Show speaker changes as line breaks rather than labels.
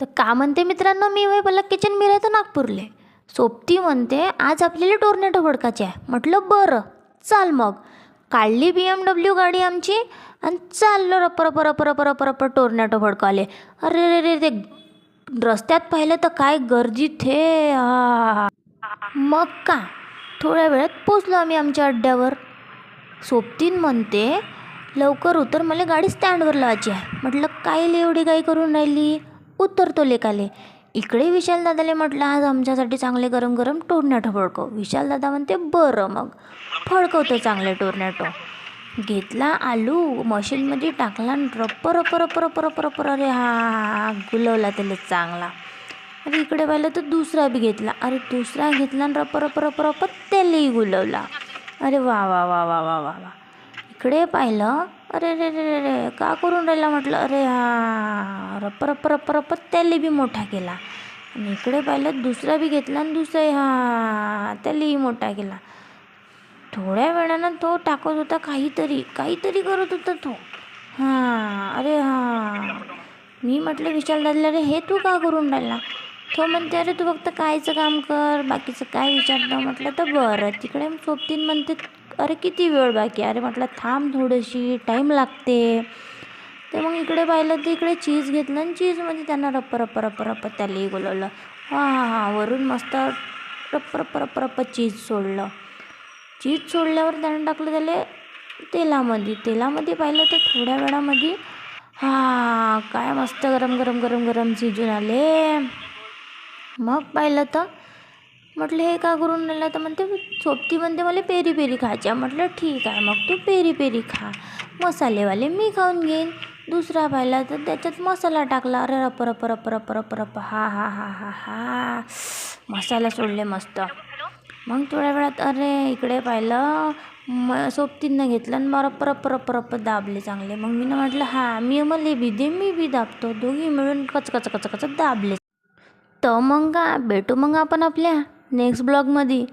तर का म्हणते मित्रांनो, मी वय पलक किचन, मी राहतो नागपूरले. सोबती म्हणते आज आपल्याला टोर्नेटो फडकायचे आहे. म्हटलं बरं चाल. मग काढली BMW गाडी आमची आणि चाललो रप्पर टोर्नेटो फडकाले. अरे रे रे, ते रस्त्यात पाहिलं तर काय गर्दी थे. मग का थोड्या वेळात पोचलो आम्ही आमच्या अड्ड्यावर. सोबतीन म्हणते लवकर उतर, मला गाडी स्टँडवर लावायची आहे. म्हटलं काय एवढी काही करून राहिली, उतरतो लेकाले. इकडे विशाल दादाले म्हटलं आज आमच्यासाठी चांगले गरम गरम टोर्नेटो फडकव. विशाल दादा म्हणते बरं. मग फडकवतो चांगले टोर्नेटो. घेतला आलू मशीनमध्ये टाकला आणि रप्पर. अरे हा गुलवला त्याला चांगला. अरे इकडे पाहिलं तर दुसरा बी घेतला. अरे दुसरा घेतला आणि रप्पर त्यालाही गुलवला. अरे वा वा वा वा वा वा वा. इकडे पाहिलं, अरे रे रे रे रे का करून राहिला म्हटलं. अरे हा रप्पर त्याला बी मोठा केला. आणि इकडे पाहिलं दुसरा बी घेतला आणि दुसरा हा त्यालाही मोठा केला. थोड्या वेळानं तो टाकत होता काहीतरी करत होता तो. अरे मी म्हटलं विशाल दादाला, अरे हे तू का करून राहिला. तो म्हणते अरे तू फक्त कायचं काम कर, बाकीचं काय विचारतं. म्हटलं तर बरं. तिकडे सोबतीन म्हणते अरे किती वेळ बाकी. अरे म्हटलं थांब थोडीशी, टाईम लागते. ते मग इकडे पाहिलं तर इकडे चीज घेतलं आणि चीजमध्ये त्यांना रप्पर त्यालाही बोलवलं. वरून मस्त रप्पर चीज सोडलं. चीज सोडल्यावर त्यानं टाकलं त्याला तेलामध्ये पाहिलं तर थोड्या वेळामध्ये काय मस्त गरम शिजून आले. मग पाहिलं तर म्हटलं हे का करून राहिलं. तर म्हणते सोबती म्हणते मला पेरी खायची. म्हटलं ठीक आहे, मग तू पेरी खा, मसालेवाले मी खाऊन घेईन. दुसरा पाहिला तर त्याच्यात मसाला टाकला. अरे रप्पर हा मसाला सोडले मस्त. मग थोड्या वेळात अरे इकडे पाहिलं सोबतीनं घेतलं आणि मग रप्पर दाबले चांगले. मग मी म्हटलं मला बी दे, मी बी दाबतो. दोघी मिळून कच दाबले. तर मग का भेटू मग आपण आपल्या नेक्स्ट ब्लॉगमध्ये.